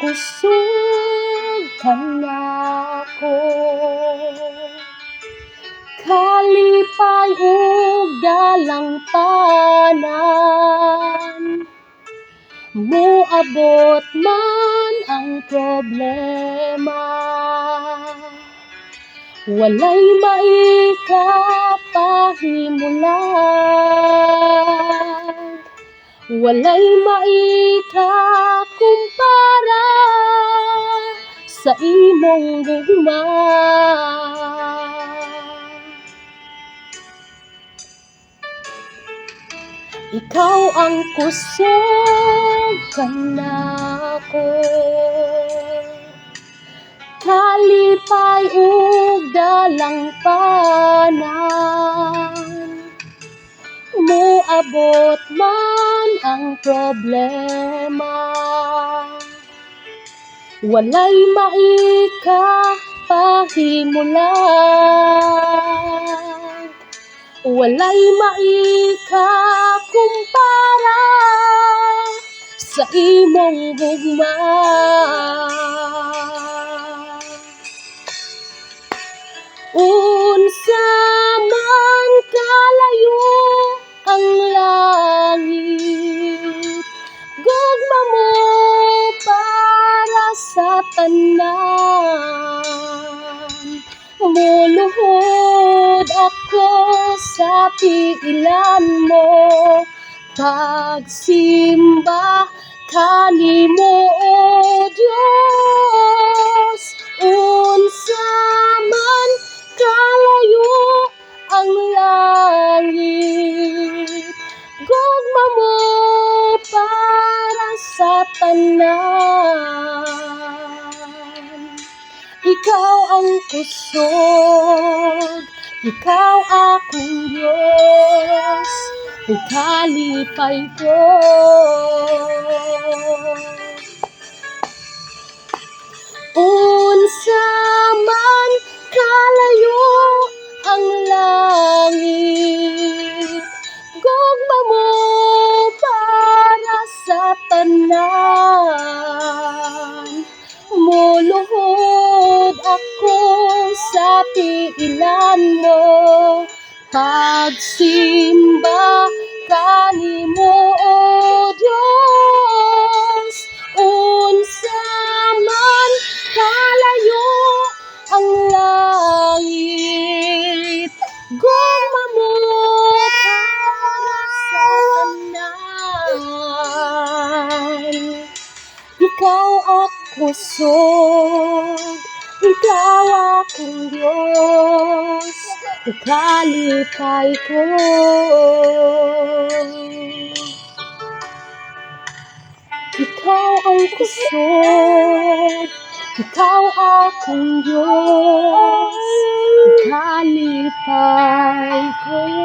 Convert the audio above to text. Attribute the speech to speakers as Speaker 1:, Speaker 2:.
Speaker 1: kusog kanako, kalipay ug dalang tanan. Moabot man ang problema, walay maikapahimulan, walay maikakumpara sa imong gugma. Ikaw ang kusog kanako, kalipay ug dalang tanan. Moabot man ang problema, walay maikapahimulan, walay maikakumpara sa imong gugma. Unsa man kalayo ang langit, gugma mo para sa tanan. Muluhod ako sa piilan mo, pagsimba kanimo o Diyos. Unsa man kalayo ang langit, gugma mo para sa tanan. Ikaw ang kusog, ikaw akong Diyos, kalipay ko. Unsa man kalayo ang langit, gugma mo para sa tanan. Muluhod ako sa piilan mo, pagsimba kanimo o Diyos. Unsa man kalayo ang langit, gugma mo para sa tanan. Ikaw ang kusog, ikaw akong Diyos, kalipay ko. Ikaw ang kusog, ikaw akong Diyos, kalipay ko.